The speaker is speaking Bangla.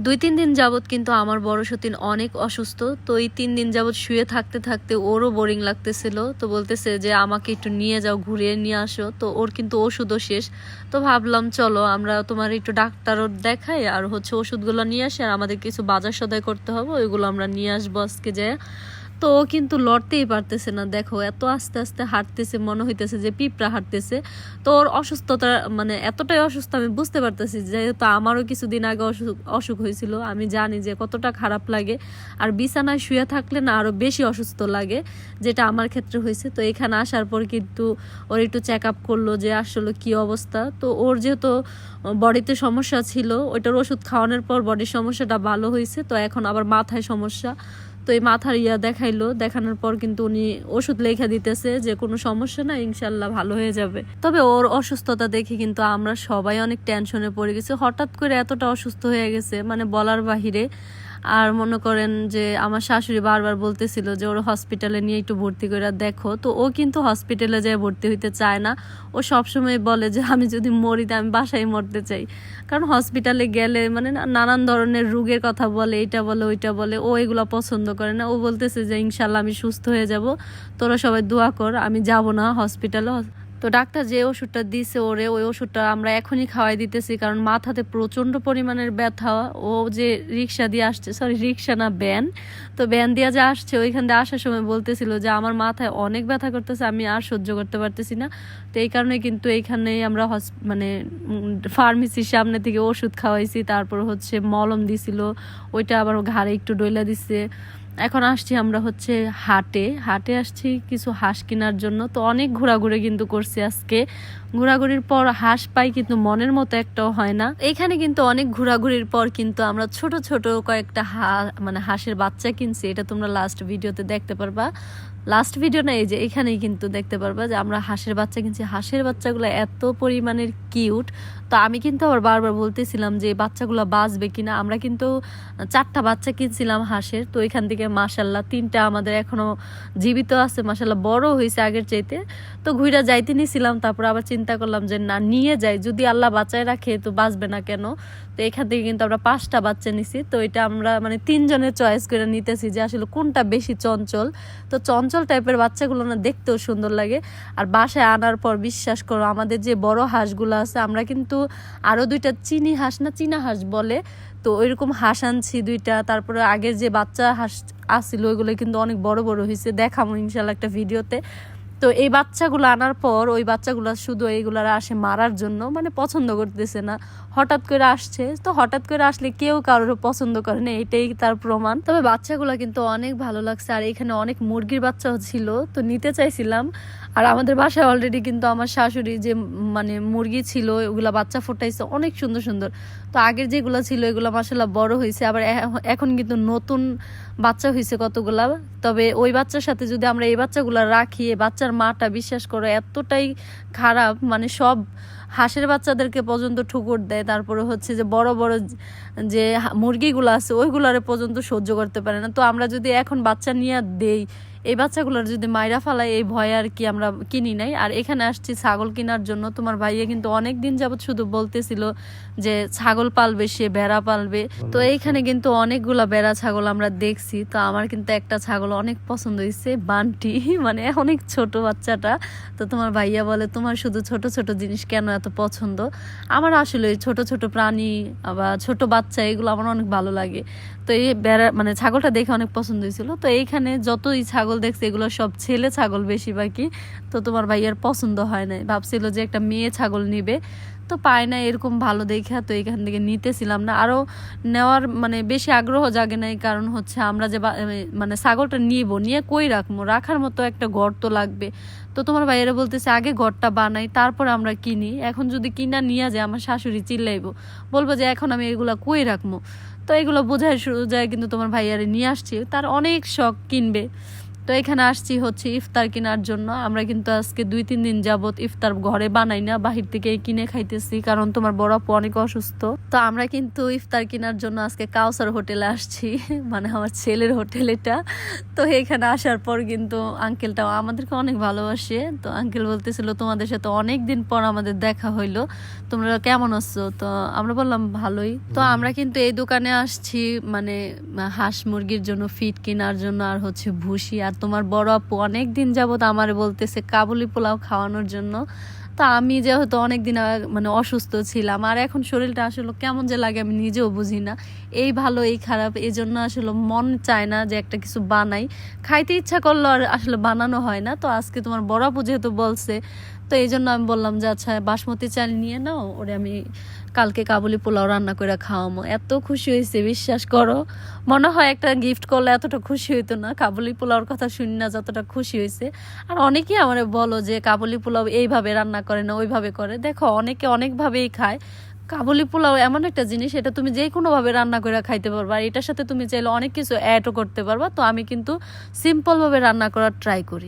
2-3 দিন যাবত কিন্তু আমার বড় সতীন অনেক অসুস্থ। তো এই 3 দিন যাবত শুয়ে থাকতে থাকতে ওরও বোরিং লাগতেছিল। তো বলতেছে যে আমাকে একটু নিয়ে যাও, ঘুরিয়ে নিয়ে আসো। তো ওর কিন্তু ওষুধও শেষ। তো ভাবলাম চলো আমরা তোমার একটু ডাক্তারও দেখাই, আর হচ্ছে ওষুধগুলো নিয়ে আসি, আর আমাদের কিছু বাজার সদাই করতে হবে, ওইগুলো আমরা নিয়ে আসবো আজকে যায়। তো ও কিন্তু লড়তেই পারতেছে না, দেখো এত আস্তে আস্তে হাঁটতেছে, মনে হইতেছে যে পিঁপড়া হাঁটতেছে। তো ওর অসুস্থতা মানে এতটাই অসুস্থ আমি বুঝতে পারতেছি, যেহেতু আমারও কিছুদিন আগে অসুখ অসুখ হয়েছিল, আমি জানি যে কতটা খারাপ লাগে। আর বিছানায় শুয়ে থাকলে না আরও বেশি অসুস্থ লাগে, যেটা আমার ক্ষেত্রে হয়েছে। তো এখানে আসার পর কিন্তু ওর একটু চেক আপ করলো যে আসলে কি অবস্থা। তো ওর যেহেতু বডিতে সমস্যা ছিল, ওইটার ওষুধ খাওয়ানোর পর বডির সমস্যাটা ভালো হয়েছে। তো এখন আবার মাথায় সমস্যা, তো এই মাথার দেখাইলো, দেখানোর পর কিন্তু উনি ওষুধ লেখা দিতেছে যে কোনো সমস্যা না, ইনশাল্লাহ ভালো হয়ে যাবে। তবে ওর অসুস্থতা দেখে কিন্তু আমরা সবাই অনেক টেনশনে পড়ে গেছি, হঠাৎ করে এতটা অসুস্থ হয়ে গেছে মানে বলার বাহিরে। আর মনে করেন যে আমার শাশুড়ি বারবার বলতেছিল যে ওর হসপিটালে নিয়ে একটু ভর্তি করে দেখো। তো ও কিন্তু হসপিটালে যেয়ে ভর্তি হইতে চায় না, ও সবসময় বলে যে আমি যদি মরি তো আমি বাসায় মরতে চাই। কারণ হসপিটালে গেলে মানে নানান ধরনের রোগের কথা বলে, এটা বলে ওইটা বলে, ও এগুলো পছন্দ করে না। ও বলতেছে যে ইনশাল্লাহ আমি সুস্থ হয়ে যাব, তোরা সবাই দোয়া কর, আমি যাব না হসপিটালে। তো ডাক্তার যে ওষুধটা দিছে ওরে, ওই ওষুধটা আমরা এখনই খাওয়াই দিতেছি, কারণ মাথাতে প্রচণ্ড পরিমাণের ব্যথা। ও যে রিক্সা দিয়ে আসছে, সরি রিক্সা না ভ্যান, তো ভ্যান দিয়ে যে আসছে, ওইখান দিয়ে আসার সময় বলতেছিল যে আমার মাথায় অনেক ব্যথা করতেছে, আমি আর সহ্য করতে পারতেছি না। তো এই কারণে কিন্তু এইখানেই আমরা মানে ফার্মেসির সামনে থেকে ওষুধ খাওয়াইছি, তারপর হচ্ছে মলম দিছিল, ওইটা আবার ঘাড়ে একটু ডইলা দিচ্ছে। এখন আসছি আমরা হচ্ছে হাটে হাটে আসছি কিছু হাঁস কেনার জন্য। তো অনেক ঘোরাঘুরি কিন্তু করছি আজকে, ঘোরাঘুরির পর হাঁস পাই কিন্তু মনের মতো একটাও হয় না। এখানে কিন্তু অনেক ঘোরাঘুরির পর কিন্তু আমরা ছোট ছোট কয়েকটা মানে হাঁসের বাচ্চা কিনছি, এটা তোমরা লাস্ট ভিডিওতে দেখতে পারবা। লাস্ট ভিডিও না, এই যে এখানেই কিন্তু দেখতে পারবা যে আমরা হাঁসের বাচ্চা কিনছি। হাঁসের বাচ্চাগুলো এত পরিমাণের কিউট। তো আমি কিন্তু আবার বারবার বলতেছিলাম যে বাচ্চাগুলো বাঁচবে কিনা। আমরা কিন্তু 4টা বাচ্চা কিনছিলাম হাঁসের, তো এখান থেকে মাশাল্লাহ 3টা আমাদের এখনো জীবিত আছে, মাশাল্লাহ বড় হয়েছে আগের চাইতে। তো ঘুরে যাইতে নিয়েছিলাম, তারপর আবার চিন্তা করলাম যে না নিয়ে যাই, যদি আল্লাহ বাঁচায় রাখে তো বাঁচবে না কেন। তো এখান থেকে কিন্তু আমরা 5টা বাচ্চা নিছি। তো এটা আমরা মানে 3 জনের চয়েস করে নিতেছি যে আসলে কোনটা বেশি চঞ্চল। তো চঞ্চল টাইপের বাচ্চাগুলো না দেখতেও সুন্দর লাগে। আর বাসায় আনার পর বিশ্বাস করো, আমাদের যে বড় হাঁসগুলো আছে, আমরা কিন্তু আরও 2টা চিনি হাঁস না চীনা হাঁস বলে, তো ওইরকম হাঁস আনছি 2টা। তারপরে আগের যে বাচ্চা হাঁস আসছিল ওইগুলো কিন্তু অনেক বড় বড় হয়েছে, দেখাবো ইনশাল্লাহ একটা ভিডিওতে। তো এই বাচ্চাগুলো আনার পর ওই বাচ্চাগুলো শুধু এইগুলার আসে মারার জন্য, মানে পছন্দ করতেছে না, হঠাৎ করে আসছে। তো হঠাৎ করে আসলে কেউ কারোর পছন্দ করে না, এটাই তার প্রমাণ। তবে বাচ্চাগুলো কিন্তু অনেক ভালো লাগছে। আর এখানে অনেক মুরগির বাচ্চাও ছিল, তো নিতে চাইছিলাম। আর আমাদের বাসায় অলরেডি কিন্তু আমার শাশুড়ি যে মানে মুরগি ছিল ওগুলা বাচ্চা ফোটাইছে অনেক সুন্দর সুন্দর। তো আগের যেগুলো ছিল এগুলো মাশাআল্লাহ বড় হয়েছে, আবার এখন কিন্তু নতুন বাচ্চা হয়েছে কতগুলা। তবে ওই বাচ্চার সাথে যদি আমরা এই বাচ্চাগুলো রাখি, এই বাচ্চার মাটা বিশ্বাস করো এতটাই খারাপ, মানে সব হাঁসের বাচ্চাদেরকে পর্যন্ত ঠুকুর দেয়। তারপরে হচ্ছে যে বড় বড় যে মুরগিগুলো আছে ওইগুলারে পর্যন্ত সহ্য করতে পারে না। তো আমরা যদি এখন বাচ্চা নিয়ে দেই, এই বাচ্চাগুলোর যদি মাইরা ফালাই, এই ভয়ে আর কি আমরা কিনি নাই। আর এখানে আসছি ছাগল কেনার জন্য। তোমার ভাইয়া কিন্তু অনেক দিন যাবত শুধু বলতেছিল যে ছাগল পালবে, সে ভেড়া পালবে। তো এইখানে কিন্তু অনেকগুলা ভেড়া ছাগল আমরা দেখছি। তো আমার কিন্তু একটা ছাগল অনেক পছন্দ হয়েছে, বান্টি, মানে অনেক ছোট বাচ্চাটা। তো তোমার ভাইয়া বলে তোমার শুধু ছোট ছোট জিনিস কেন এত পছন্দ। আমার আসলে ছোট ছোট প্রাণী বা ছোট বাচ্চা এগুলো আমার অনেক ভালো লাগে। তো এই বেড়া মানে ছাগলটা দেখে অনেক পছন্দ হয়েছিল। তো এইখানে যতই ছাগল দেখছে এগুলো সব ছেলে ছাগল বেশিরভাগই। তো তোমার ভাইয়ার পছন্দ হয় না, ভাবছিল যে একটা মেয়ে ছাগল নিবে, তো পায় না এরকম ভালো দেখা। তো এখান থেকে নিতেছিলাম না, আরও নেওয়ার মানে বেশি আগ্রহ জাগে নাই। কারণ হচ্ছে আমরা যে মানে ছাগলটা নিয়ে কই রাখবো, রাখার মতো একটা ঘর তো লাগবে। তো তোমার ভাইয়েরা বলতেছে আগে ঘরটা বানাই তারপর আমরা কিনি, এখন যদি কিনা নিয়ে যায় আমার শাশুড়ি চিল্লাইবো, বলবো যে এখন আমি এগুলা কই রাখবো। তো এগুলো বোঝায় শুরু যায়, কিন্তু তোমার ভাইয়ারে নিয়ে আসছি, তার অনেক শখ কিনবে। তো এখানে আসছি হচ্ছে ইফতার কেনার জন্য। আমরা কিন্তু আজকে 2-3 দিন যাবত ইফতার ঘরে বানাই না, বাহির থেকে কিনে খাইতেছি, কারণ তোমার বড় আপু অনেক অসুস্থ। তো আমরা কিন্তু ইফতার কেনার জন্য আজকে কাউসার হোটেলে আসছি, মানে আমার ছেলের হোটেল এটা। তো এখানে আসার পর কিন্তু আঙ্কেলটাও আমাদেরকে অনেক ভালোবাসে। তো আঙ্কেল বলতেছিল তোমাদের সাথে অনেক দিন পর আমাদের দেখা হইলো, তোমরা কেমন আছো? তো আমরা বললাম ভালোই। তো আমরা কিন্তু এই দোকানে আসছি মানে হাঁস মুরগির জন্য ফিড কেনার জন্য, আর হচ্ছে ভুসি। আর তোমার বড় আপু অনেক দিন যাবত আমার বলতেছে কাবুলি পোলাও খাওয়ানোর জন্য। তো আমি যেহেতু অনেকদিন মানে অসুস্থ ছিলাম, আর এখন শরীরটা আসলে কেমন যে লাগে আমি নিজেও বুঝি না, এই ভালো এই খারাপ, এই জন্য আসলে মন চায় না যে একটা কিছু বানাই। খাইতে ইচ্ছা করলো আর আসলে বানানো হয় না। তো আজকে তোমার বড় আপু যেহেতু বলছে, তো এই জন্য আমি বললাম যে আচ্ছা বাসমতি চাল নিয়ে নাও, ওরে আমি কালকে কাবুলি পোলাও রান্না করে খাওয়াবো। এত খুশি হয়েছে বিশ্বাস করো, মনে হয় একটা গিফট করলে এতটা খুশি হইতো না কাবুলি পোলাওর কথা শুনি না যতটা খুশি হয়েছে। আর অনেকেই আমার বলো যে কাবুলি পোলাও এইভাবে রান্না করে না ওইভাবে করে, দেখো অনেকে অনেকভাবেই খায়। কাবুলি পোলাও এমন একটা জিনিস, এটা তুমি যে কোনোভাবে রান্না করে খাইতে পারবা, আর এটার সাথে তুমি চাইলে অনেক কিছু অ্যাডও করতে পারবা। তো আমি কিন্তু সিম্পলভাবে রান্না করার ট্রাই করি।